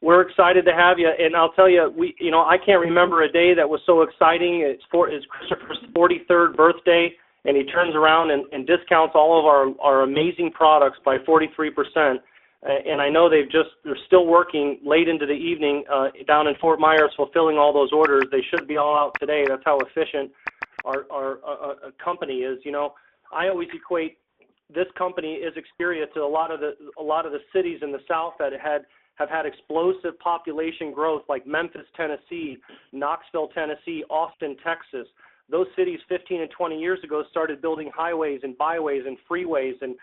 We're excited to have you, and I'll tell you, I can't remember a day that was so exciting. It's Christopher's 43rd birthday, and he turns around and discounts all of our amazing products by 43%. And I know they're still working late into the evening down in Fort Myers, fulfilling all those orders. They should be all out today. That's how efficient our company is. I always equate this company, isXperia, to a lot of the cities in the South that have had explosive population growth, like Memphis, Tennessee, Knoxville, Tennessee, Austin, Texas. Those cities 15 and 20 years ago started building highways and byways and freeways and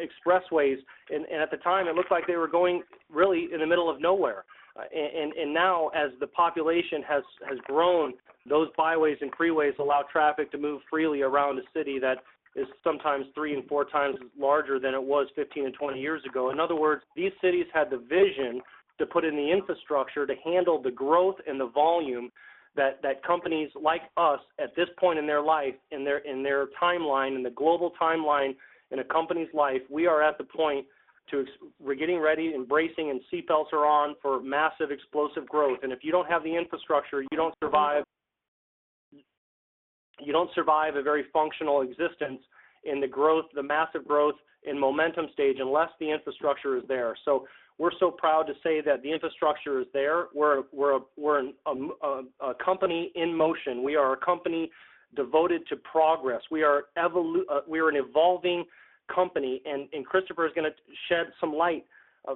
expressways, and at the time it looked like they were going really in the middle of nowhere. And now, as the population has grown, those byways and freeways allow traffic to move freely around a city that is sometimes 3 and 4 times larger than it was 15 and 20 years ago. In other words, these cities had the vision to put in the infrastructure to handle the growth and the volume that companies like us at this point in their life, in their timeline, in the global timeline in a company's life, we are at the point we're getting ready, embracing, and seatbelts are on for massive explosive growth. And if you don't have the infrastructure, you don't survive a very functional existence in the massive growth and momentum stage unless the infrastructure is there. So we're so proud to say that the infrastructure is there. We're a company in motion. We are a company devoted to progress. We are an evolving company, and Christopher is going to shed some light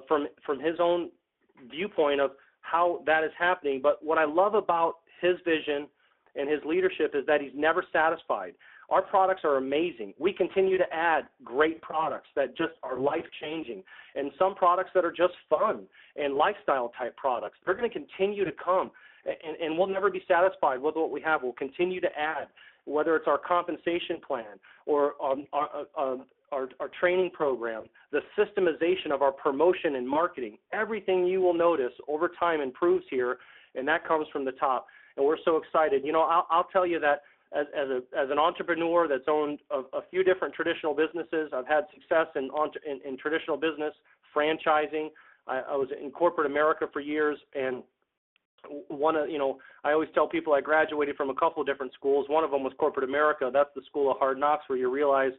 from his own viewpoint of how that is happening. But what I love about his vision and his leadership is that he's never satisfied. Our products are amazing. We continue to add great products that just are life-changing, and some products that are just fun and lifestyle-type products. They're going to continue to come, and we'll never be satisfied with what we have. We'll continue to add, whether it's our compensation plan or our training program, the systemization of our promotion and marketing. Everything you will notice over time improves here, and that comes from the top. And we're so excited. I'll tell you that as an entrepreneur that's owned a few different traditional businesses, I've had success in traditional business, franchising. I was in corporate America for years, and I always tell people I graduated from a couple of different schools. One of them was corporate America. That's the school of hard knocks, where you realize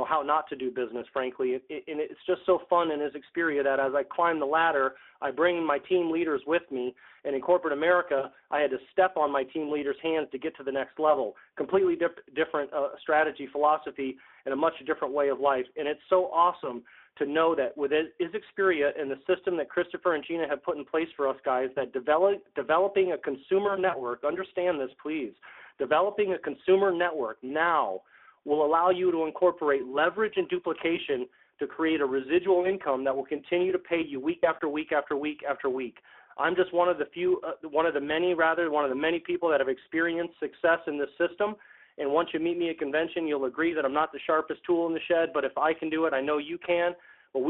how not to do business, frankly. And it's just so fun in isXperia that as I climb the ladder, I bring my team leaders with me. And in corporate America, I had to step on my team leaders' hands to get to the next level. Completely different strategy, philosophy, and a much different way of life. And it's so awesome to know that with isXperia and the system that Christopher and Gina have put in place for us guys, that developing a consumer network, understand this please, developing a consumer network now will allow you to incorporate leverage and duplication to create a residual income that will continue to pay you week after week after week after week. I'm just one of the many people that have experienced success in this system. And once you meet me at convention, you'll agree that I'm not the sharpest tool in the shed, but if I can do it, I know you can. But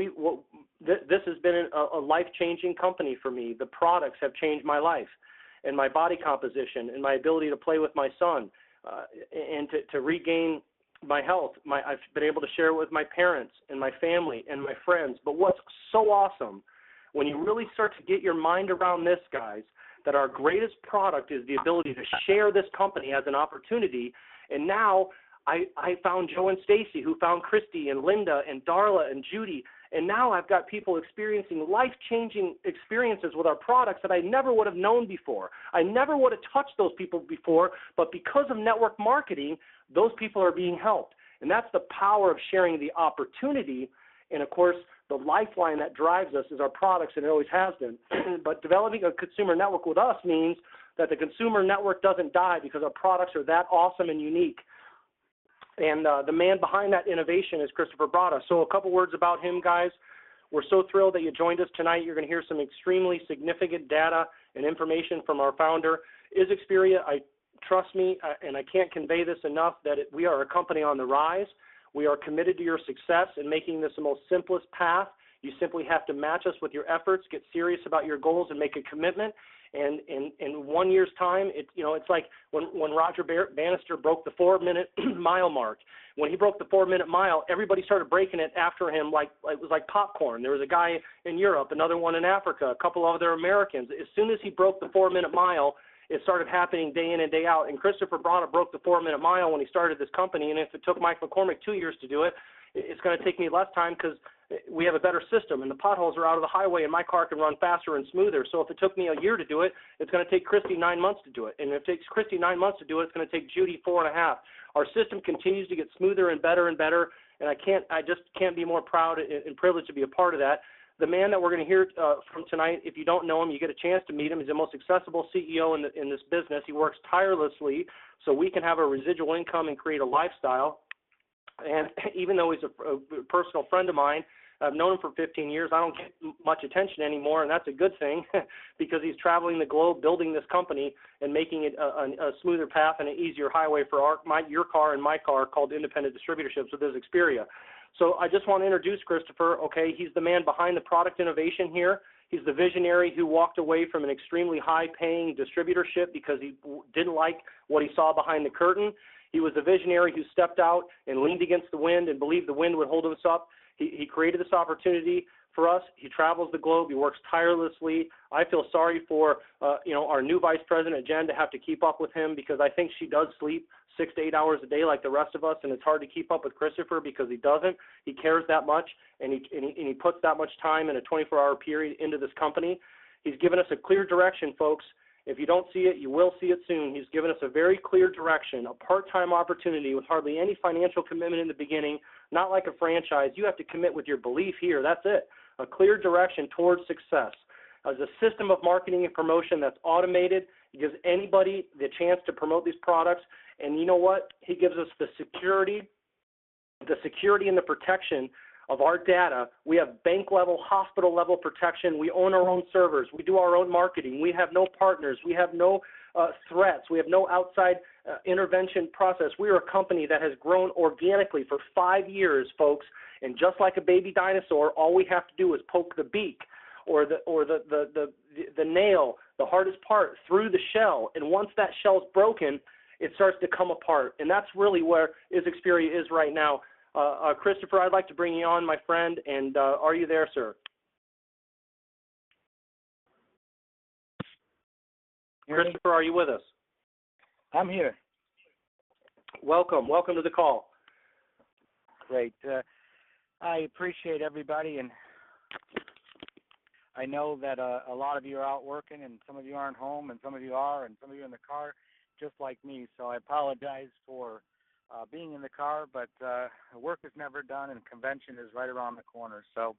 this has been a life-changing company for me. The products have changed my life and my body composition and my ability to play with my son and to regain my health. I've been able to share it with my parents and my family and my friends. But what's so awesome, when you really start to get your mind around this, guys, that our greatest product is the ability to share this company as an opportunity. And now I found Joe and Stacy, who found Christy and Linda and Darla and Judy. And now I've got people experiencing life-changing experiences with our products that I never would have known before. I never would have touched those people before, but because of network marketing, those people are being helped. And that's the power of sharing the opportunity. And, of course, the lifeline that drives us is our products, and it always has been. But developing a consumer network with us means that the consumer network doesn't die because our products are that awesome and unique. And the man behind that innovation is Christopher Brada. So a couple words about him, guys. We're so thrilled that you joined us tonight. You're going to hear some extremely significant data and information from our founder. isXperia, trust me, and I can't convey this enough, that we are a company on the rise. We are committed to your success and making this the most simplest path You simply have to match us with your efforts, get serious about your goals, and make a commitment. And in 1 year's time, it's like when Roger Bannister broke the 4-minute mile mark. When he broke the 4-minute mile, everybody started breaking it after him like it was like popcorn. There was a guy in Europe, another one in Africa, a couple of other Americans. As soon as he broke the 4-minute mile, it started happening day in and day out. And Christopher Brana broke the 4-minute mile when he started this company. And if it took Mike McCormick 2 years to do it, it's going to take me less time because we have a better system, and the potholes are out of the highway, and my car can run faster and smoother. So if it took me a year to do it, it's going to take Christy 9 months to do it. And if it takes Christy 9 months to do it, it's going to take Judy 4.5. Our system continues to get smoother and better, and I just can't be more proud and privileged to be a part of that. The man that we're going to hear from tonight, if you don't know him, you get a chance to meet him. He's the most accessible CEO in this business. He works tirelessly so we can have a residual income and create a lifestyle. And even though he's a personal friend of mine, I've known him for 15 years, I don't get much attention anymore, and that's a good thing because he's traveling the globe building this company and making it a smoother path and an easier highway for your car and my car, called independent distributorships with isXperia. So I just want to introduce Christopher. Okay, he's the man behind the product innovation here. He's the visionary who walked away from an extremely high-paying distributorship because he didn't like what he saw behind the curtain. He was the visionary who stepped out and leaned against the wind and believed the wind would hold us up. He created this opportunity for us. He travels the globe. He works tirelessly. I feel sorry for our new vice president, Jen, to have to keep up with him because I think she does sleep 6 to 8 hours a day like the rest of us, and it's hard to keep up with Christopher because he doesn't. He cares that much, and he puts that much time in a 24-hour period into this company. He's given us a clear direction, folks. If you don't see it, you will see it soon. He's given us a very clear direction, a part-time opportunity with hardly any financial commitment in the beginning, not like a franchise. You have to commit with your belief here. That's it. A clear direction towards success. As a system of marketing and promotion that's automated, it gives anybody the chance to promote these products. And you know what? He gives us the security and the protection of our data. We have bank-level, hospital-level protection. We own our own servers. We do our own marketing. We have no partners. We have no threats. We have no outside intervention process. We are a company that has grown organically for 5 years, folks, and just like a baby dinosaur, all we have to do is poke the beak or the nail, the hardest part, through the shell, and once that shell's broken, it starts to come apart, and that's really where isXperia is right now. Christopher, I'd like to bring you on, my friend, and are you there, sir? Christopher, are you with us? I'm here. Welcome to the call. Great. I appreciate everybody, and I know that a lot of you are out working, and some of you aren't home, and some of you are, and some of you are in the car, just like me, so I apologize for being in the car, but work is never done, and convention is right around the corner. So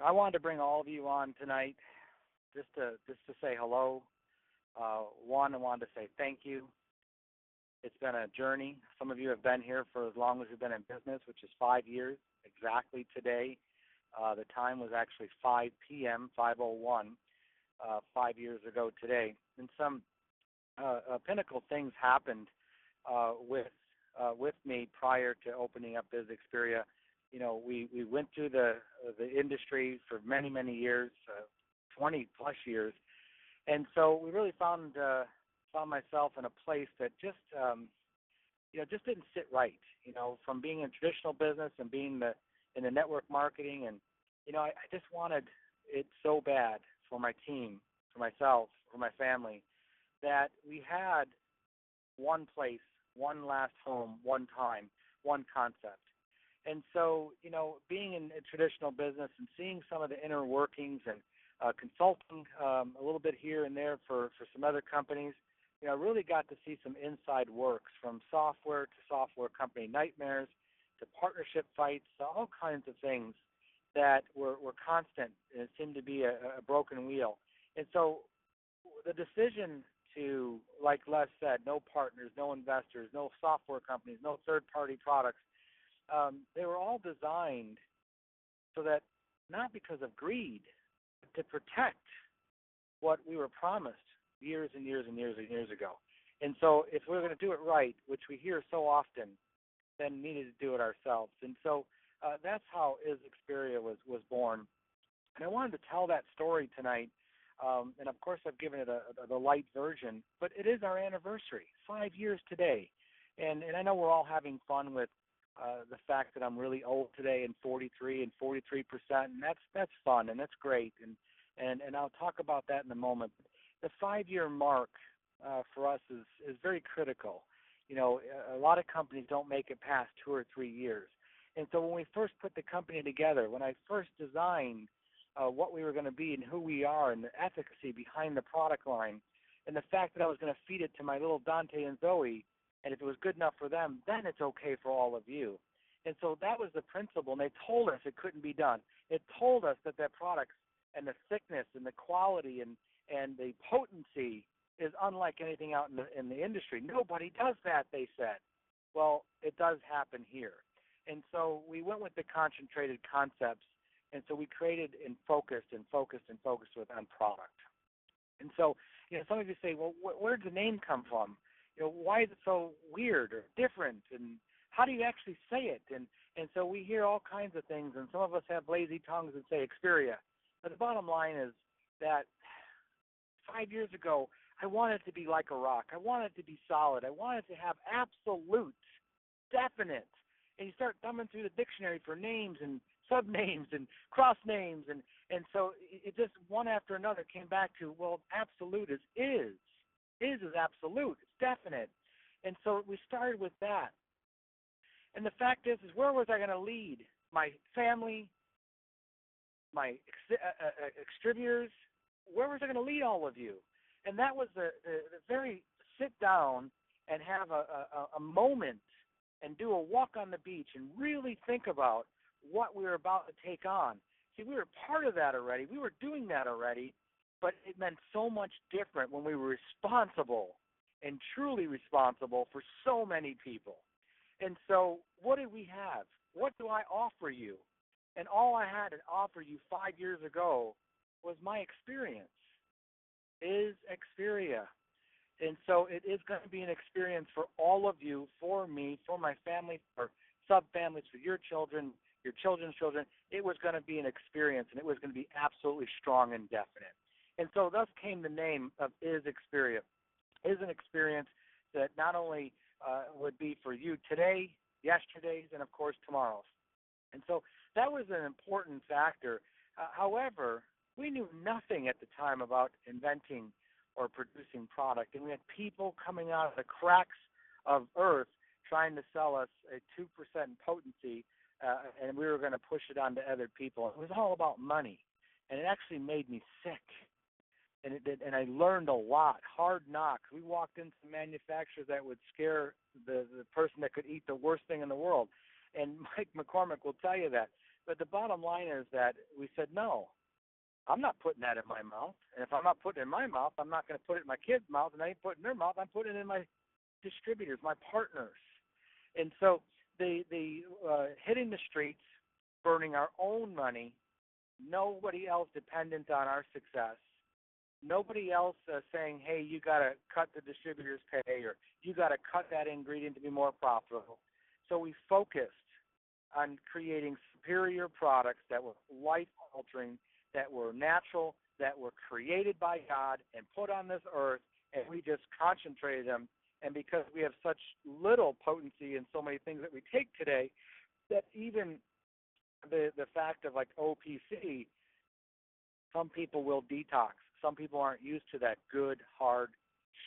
I wanted to bring all of you on tonight just to say hello. I wanted to say thank you. It's been a journey. Some of you have been here for as long as you've been in business, which is 5 years exactly today. The time was actually 5 p.m., 5:01, 5 years ago today. And some pinnacle things happened with me prior to opening up isXperia. You know, we went through the industry for many years, 20 plus years, and so we really found myself in a place that just didn't sit right. You know, from being in traditional business and being in the network marketing, and I just wanted it so bad for my team, for myself, for my family, that we had one place, one last home, one time, one concept. And so, being in a traditional business and seeing some of the inner workings and consulting a little bit here and there for some other companies, I really got to see some inside works, from software to software company nightmares to partnership fights, all kinds of things that were constant, and it seemed to be a broken wheel. And so the decision to, like Les said, no partners, no investors, no software companies, no third-party products, they were all designed so that, not because of greed, but to protect what we were promised years and years ago. And so if we're going to do it right, which we hear so often, then we needed to do it ourselves. And so that's how isXperia was born. And I wanted to tell that story tonight. And of course, I've given it the light version, but it is our anniversary, 5 years today. And I know we're all having fun with the fact that I'm really old today and 43 and 43%, and that's fun and that's great. And I'll talk about that in a moment. The 5-year mark for us is very critical. You know, a lot of companies don't make it past 2 or 3 years. And so when we first put the company together, when I first designed what we were going to be and who we are and the efficacy behind the product line and the fact that I was going to feed it to my little Dante and Zoe, and if it was good enough for them, then it's okay for all of you. And so that was the principle, and they told us it couldn't be done. It told us that their products and the thickness and the quality and the potency is unlike anything out in the industry. Nobody does that, they said. Well, it does happen here. And so we went with the concentrated concepts, and so we created and focused on product. And so, you know, some of you say, well, where did the name come from? You know, why is it so weird or different? And how do you actually say it? And so we hear all kinds of things, and some of us have lazy tongues and say Xperia. But the bottom line is that 5 years ago, I wanted to be like a rock. I wanted to be solid. I wanted to have absolute, definite. And you start thumbing through the dictionary for names and subnames and cross names, and so it just one after another came back to, well, absolute is. Is absolute. It's definite. And so we started with that. And the fact is where was I going to lead? My family, my extributors, where was I going to lead all of you? And that was the very sit down and have a moment and do a walk on the beach and really think about what we were about to take on. See, we were part of that already. We were doing that already, but it meant so much different when we were responsible and truly responsible for so many people. And so what did we have? What do I offer you? And all I had to offer you 5 years ago was my experience. isXperia. And so it is going to be an experience for all of you, for me, for my family, for sub-families, for your children, your children's children. It was going to be an experience, and it was going to be absolutely strong and definite. And so thus came the name of isXperia. Is an experience that not only would be for you today, yesterday's, and of course tomorrow's. And so that was an important factor. However, we knew nothing at the time about inventing or producing product, and we had people coming out of the cracks of earth trying to sell us a 2% potency, and we were going to push it on to other people. It was all about money, and it actually made me sick. And it did, and I learned a lot. Hard knocks. We walked into manufacturers that would scare the person that could eat the worst thing in the world. And Mike McCormick will tell you that. But the bottom line is that we said, no, I'm not putting that in my mouth. And if I'm not putting it in my mouth, I'm not going to put it in my kids' mouth. And I ain't putting it in their mouth. I'm putting it in my distributors, my partners. And so the hitting the streets, burning our own money, nobody else dependent on our success. Nobody else saying, hey, you got to cut the distributor's pay, or you got to cut that ingredient to be more profitable. So we focused on creating superior products that were life-altering, that were natural, that were created by God and put on this earth, and we just concentrated them. And because we have such little potency in so many things that we take today, that even the fact of like OPC, some people will detox. Some people aren't used to that good, hard,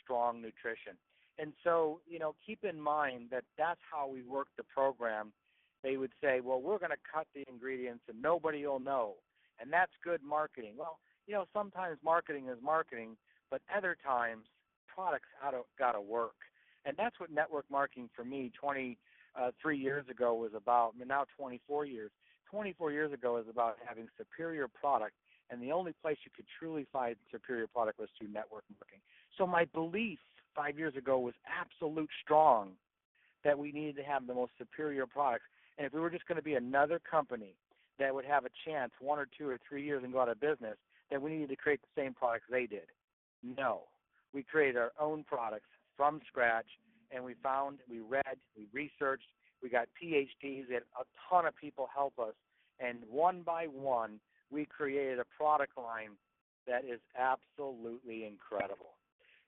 strong nutrition. And so, you know, keep in mind that that's how we work the program. They would say, well, we're going to cut the ingredients and nobody will know. And that's good marketing. Well, you know, sometimes marketing is marketing, but other times products got to work. And that's what network marketing for me 23 years ago was about. I mean, now 24 years. 24 years ago was about having superior product. And the only place you could truly find superior product was through network marketing. So my belief 5 years ago was absolute strong that we needed to have the most superior products. And if we were just going to be another company that would have a chance 1 or 2 or 3 years and go out of business, then we needed to create the same products they did. No. We created our own products from scratch, and we found, we read, we researched, We got PhDs. We had a ton of people help us. And one by one, we created a product line that is absolutely incredible.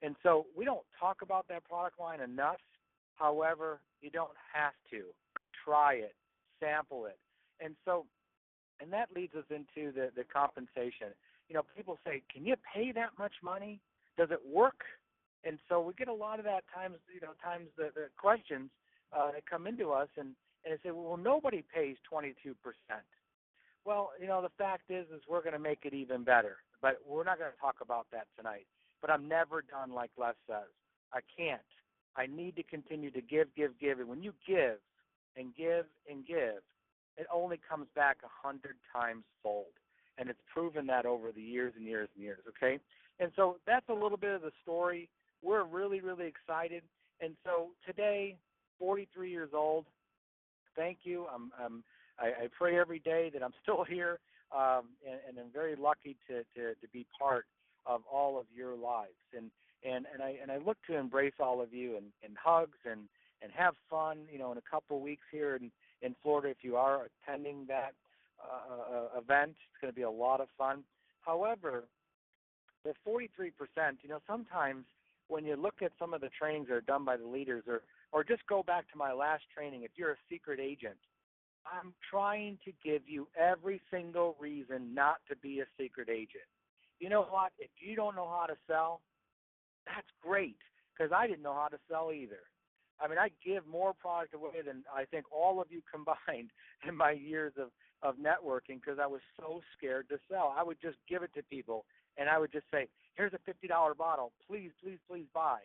And so we don't talk about that product line enough. However, you don't have to. Try it, sample it. And that leads us into the compensation. People say, can you pay that much money? Does it work? And so we get a lot of that times the questions that come into us and they say, well, nobody pays 22%. Well, the fact is we're going to make it even better. But we're not going to talk about that tonight. But I'm never done, like Les says. I can't. I need to continue to give. And when you give and give and give, it only comes back 100 times fold. And it's proven that over the years and years and years, okay? And so that's a little bit of the story. We're really, really excited. And so today, 43 years old, thank you. I pray every day that I'm still here, and I'm very lucky to be part of all of your lives. And I look to embrace all of you and hugs and have fun, in a couple of weeks here in Florida if you are attending that event. It's going to be a lot of fun. However, the 43%, sometimes when you look at some of the trainings that are done by the leaders or just go back to my last training, if you're a secret agent, I'm trying to give you every single reason not to be a secret agent. You know what? If you don't know how to sell, that's great, because I didn't know how to sell either. I mean, I give more product away than I think all of you combined in my years of networking, because I was so scared to sell. I would just give it to people, and I would just say, here's a $50 bottle. Please, please, please buy.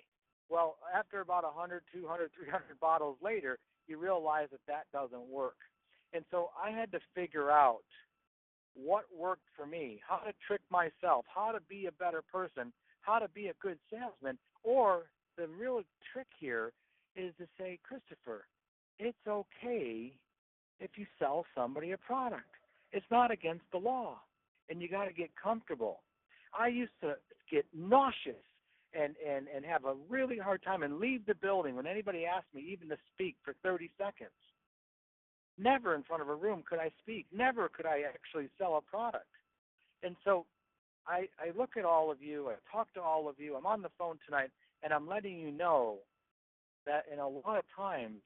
Well, after about 100, 200, 300 bottles later, you realize that doesn't work. And so I had to figure out what worked for me, how to trick myself, how to be a better person, how to be a good salesman. Or the real trick here is to say, Christopher, it's okay if you sell somebody a product. It's not against the law, and you got to get comfortable. I used to get nauseous and have a really hard time and leave the building when anybody asked me even to speak for 30 seconds. Never in front of a room could I speak. Never could I actually sell a product. And so I look at all of you, I talk to all of you, I'm on the phone tonight, and I'm letting you know that in a lot of times,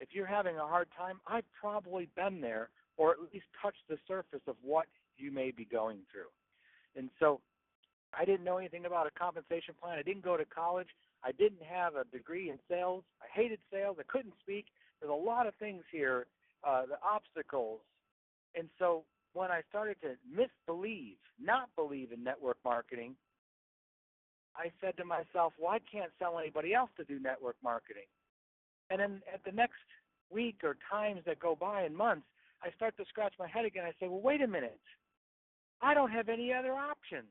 if you're having a hard time, I've probably been there or at least touched the surface of what you may be going through. And so I didn't know anything about a compensation plan. I didn't go to college. I didn't have a degree in sales. I hated sales. I couldn't speak. There's a lot of things here, the obstacles. And so when I started to not believe in network marketing, I said to myself, well, I can't sell anybody else to do network marketing. And then at the next week or times that go by and months, I start to scratch my head again. I say, well, wait a minute. I don't have any other options.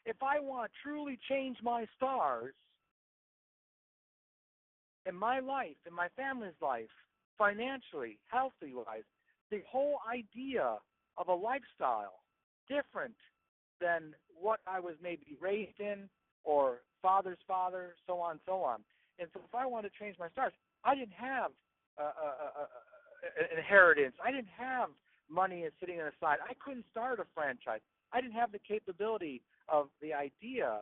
If I want to truly change my stars in my life, in my family's life, financially, healthy-wise, the whole idea of a lifestyle different than what I was maybe raised in or father's father, so on and so on. And so if I wanted to change my stars, I didn't have an inheritance. I didn't have money sitting on the side. I couldn't start a franchise. I didn't have the capability of the idea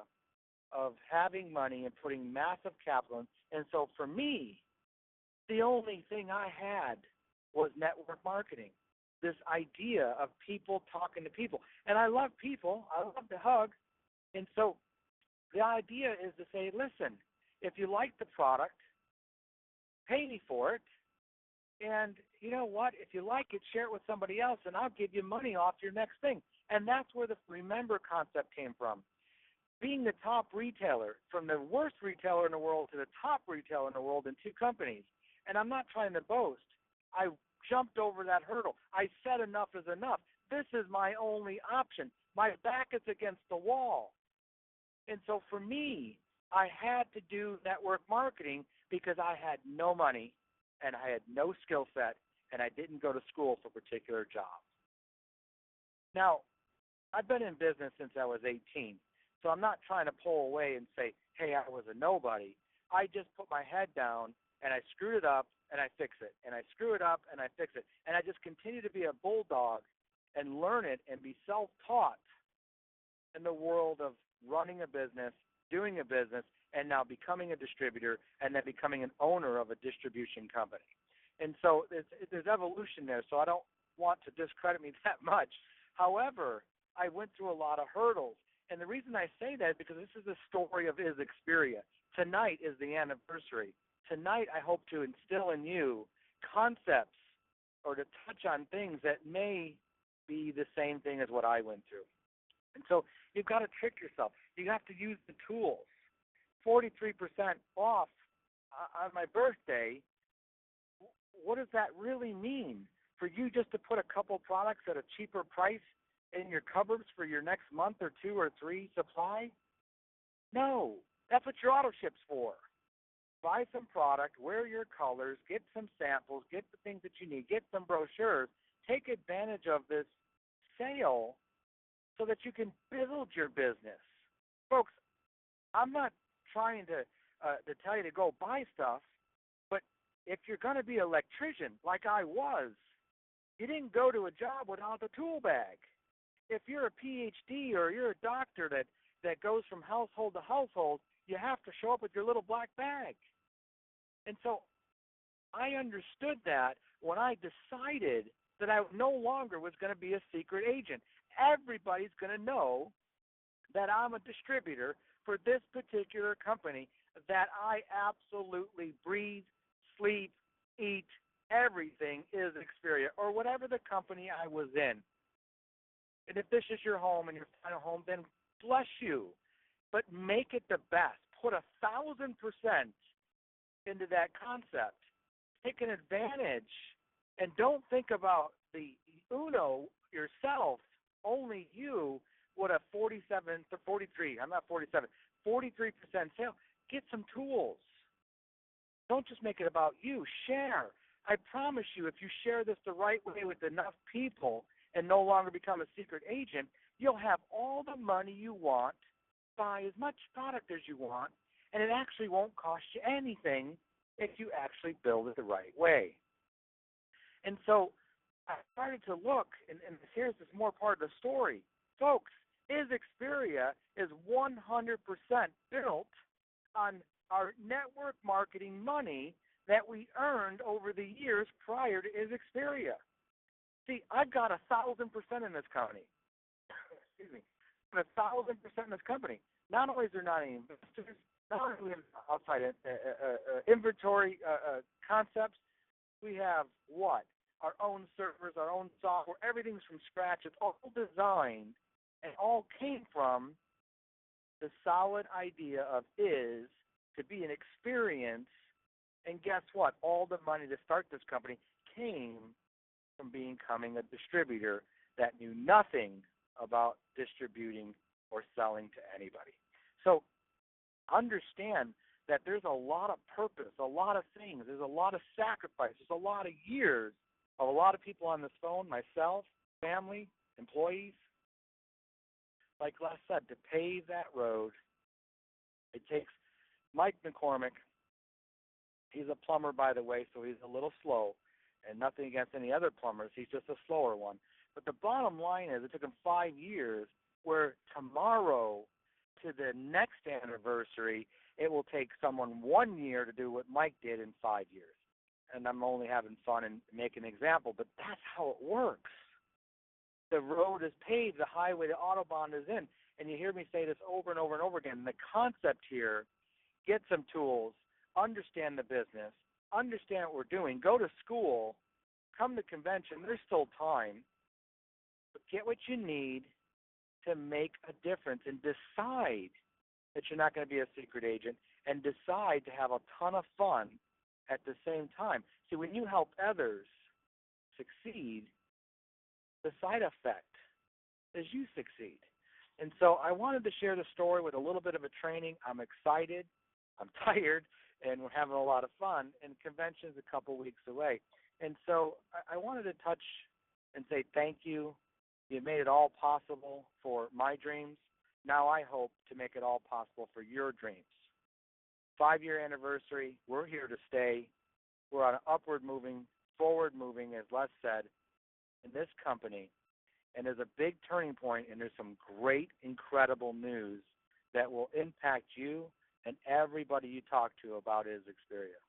of having money and putting massive capital in. And so for me, the only thing I had was network marketing, this idea of people talking to people. And I love people. I love to hug. And so the idea is to say, listen, if you like the product, pay me for it. And you know what? If you like it, share it with somebody else, and I'll give you money off your next thing. And that's where the remember concept came from. Being the top retailer, from the worst retailer in the world to the top retailer in the world in 2 companies. And I'm not trying to boast. I jumped over that hurdle. I said enough is enough. This is my only option. My back is against the wall. And so for me, I had to do network marketing because I had no money and I had no skill set and I didn't go to school for a particular job. Now, I've been in business since I was 18, so I'm not trying to pull away and say, hey, I was a nobody. I just put my head down and I screwed it up and I fix it, and I screw it up and I fix it, and I just continue to be a bulldog and learn it and be self-taught in the world of running a business, doing a business, and now becoming a distributor, and then becoming an owner of a distribution company. And so there's evolution there, so I don't want to discredit me that much. However, I went through a lot of hurdles. And the reason I say that is because this is the story of isXperia. Tonight is the anniversary. Tonight I hope to instill in you concepts or to touch on things that may be the same thing as what I went through. And so you've got to trick yourself. You have to use the tools. 43% off on my birthday, what does that really mean? For you just to put a couple products at a cheaper price in your cupboards for your next month or 2 or 3 supply? No, that's what your auto ship's for. Buy some product, wear your colors, get some samples, get the things that you need, get some brochures, take advantage of this sale so that you can build your business. Folks, I'm not trying to tell you to go buy stuff, but if you're going to be an electrician like I was, you didn't go to a job without a tool bag. If you're a PhD or you're a doctor that goes from household to household, you have to show up with your little black bag. And so I understood that when I decided that I no longer was going to be a secret agent. Everybody's going to know that I'm a distributor for this particular company that I absolutely breathe, sleep, eat, everything is isXperia, or whatever the company I was in. And if this is your home and your final home, then bless you. But make it the best. Put 1,000% into that concept. Take an advantage. And don't think about the uno yourself, only you, what a 43% sale. Get some tools. Don't just make it about you. Share. I promise you, if you share this the right way with enough people and no longer become a secret agent, you'll have all the money you want, buy as much product as you want, and it actually won't cost you anything if you actually build it the right way. And so I started to look, and here's this more part of the story. Folks, isXperia is 100% built on our network marketing money that we earned over the years prior to isXperia. See, I've got 1,000% in this company. Excuse me. 1,000% in this company. Not only is there not any investors, not only do we have outside inventory concepts, we have what? Our own servers, our own software, everything's from scratch. It's all designed and all came from the solid idea of is to be an experience. And guess what? All the money to start this company came from becoming a distributor that knew nothing about distributing or selling to anybody. So understand that there's a lot of purpose, a lot of things. There's a lot of sacrifice. There's a lot of years of a lot of people on this phone, myself, family, employees. Like Les said, to pave that road, it takes Mike McCormick. He's a plumber, by the way, so he's a little slow, and nothing against any other plumbers. He's just a slower one. But the bottom line is it took him 5 years, where tomorrow to the next anniversary, it will take someone 1 year to do what Mike did in 5 years. And I'm only having fun and making an example, but that's how it works. The road is paved, the highway, the Autobahn is in. And you hear me say this over and over and over again. The concept here, get some tools, understand the business, understand what we're doing, go to school, come to convention. There's still time. But get what you need to make a difference and decide that you're not going to be a secret agent and decide to have a ton of fun at the same time. See, when you help others succeed, the side effect is you succeed. And so I wanted to share the story with a little bit of a training. I'm excited. I'm tired. And we're having a lot of fun. And convention's a couple weeks away. And so I wanted to touch and say thank you. You made it all possible for my dreams. Now I hope to make it all possible for your dreams. 5-year anniversary. We're here to stay. We're on an upward moving, forward moving, as Les said, in this company. And there's a big turning point, and there's some great, incredible news that will impact you and everybody you talk to about isXperia.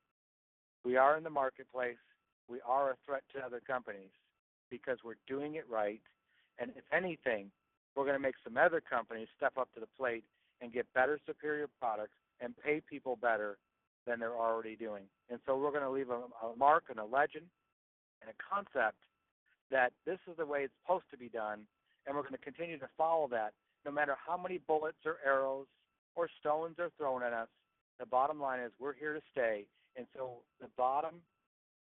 We are in the marketplace. We are a threat to other companies because we're doing it right. And if anything, we're going to make some other companies step up to the plate and get better, superior products and pay people better than they're already doing. And so we're going to leave a mark and a legend and a concept that this is the way it's supposed to be done, and we're going to continue to follow that no matter how many bullets or arrows or stones are thrown at us. The bottom line is we're here to stay. And so the bottom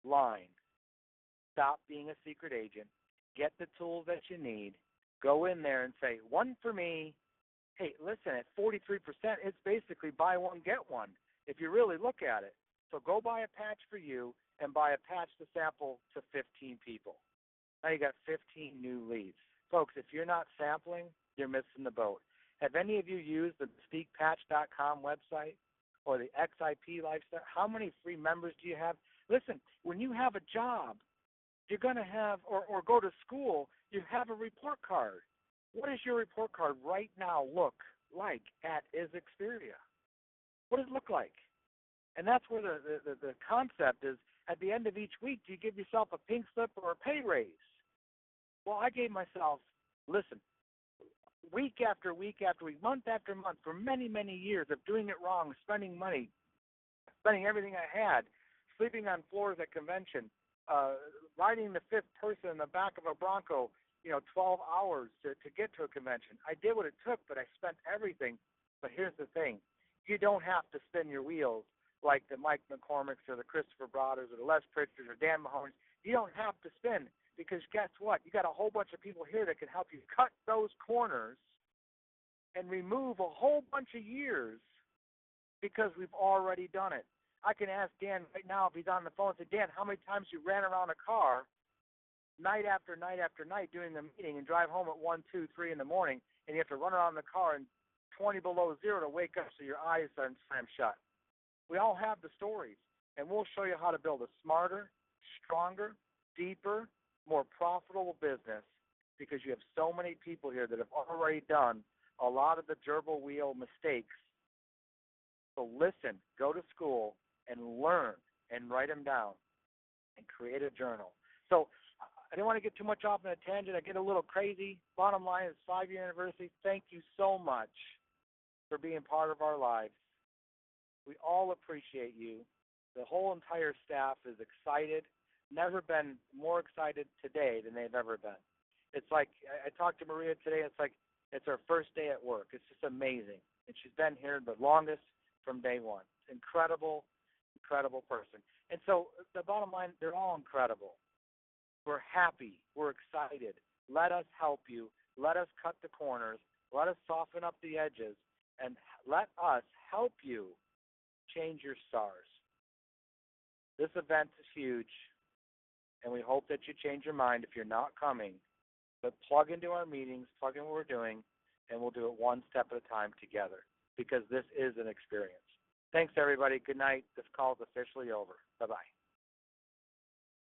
line, stop being a secret agent, get the tools that you need, go in there and say, one for me. Hey, listen, at 43%, it's basically buy one, get one, if you really look at it. So go buy a patch for you and buy a patch to sample to 15 people. Now you got 15 new leads. Folks, if you're not sampling, you're missing the boat. Have any of you used the MystiquePatch.com website or the XIP Lifestyle? How many free members do you have? Listen, when you have a job, you're going to have, or go to school, you have a report card. What does your report card right now look like at isXperia? What does it look like? And that's where the concept is, at the end of each week, do you give yourself a pink slip or a pay raise? Well, I gave myself, listen, week after week after week, month after month, for many, many years of doing it wrong, spending money, spending everything I had, sleeping on floors at convention, riding the fifth person in the back of a Bronco, 12 hours to get to a convention. I did what it took, but I spent everything. But here's the thing. You don't have to spin your wheels like the Mike McCormicks or the Christopher Broaders or the Les Pritchards or Dan Mahoney. You don't have to spin, because guess what? You got a whole bunch of people here that can help you cut those corners and remove a whole bunch of years because we've already done it. I can ask Dan right now if he's on the phone and say, Dan, how many times you ran around a car night after night after night doing the meeting and drive home at 1, 2, 3 in the morning, and you have to run around the car and 20 below zero to wake up so your eyes aren't slammed shut. We all have the stories, and we'll show you how to build a smarter, stronger, deeper, more profitable business, because you have so many people here that have already done a lot of the gerbil wheel mistakes. So listen, go to school and learn and write them down and create a journal. So I didn't want to get too much off on a tangent. I get a little crazy. Bottom line is 5-year anniversary. Thank you so much for being part of our lives. We all appreciate you. The whole entire staff is excited. Never been more excited today than they've ever been. It's like, I talked to Maria today, it's like it's our first day at work. It's just amazing. And she's been here the longest from day one. Incredible, incredible person. And so the bottom line, they're all incredible. We're happy. We're excited. Let us help you. Let us cut the corners. Let us soften up the edges. And let us help you change your stars. This event is huge, and we hope that you change your mind if you're not coming. But plug into our meetings, plug in what we're doing, and we'll do it one step at a time together, because this is an experience. Thanks, everybody. Good night. This call is officially over. Bye-bye.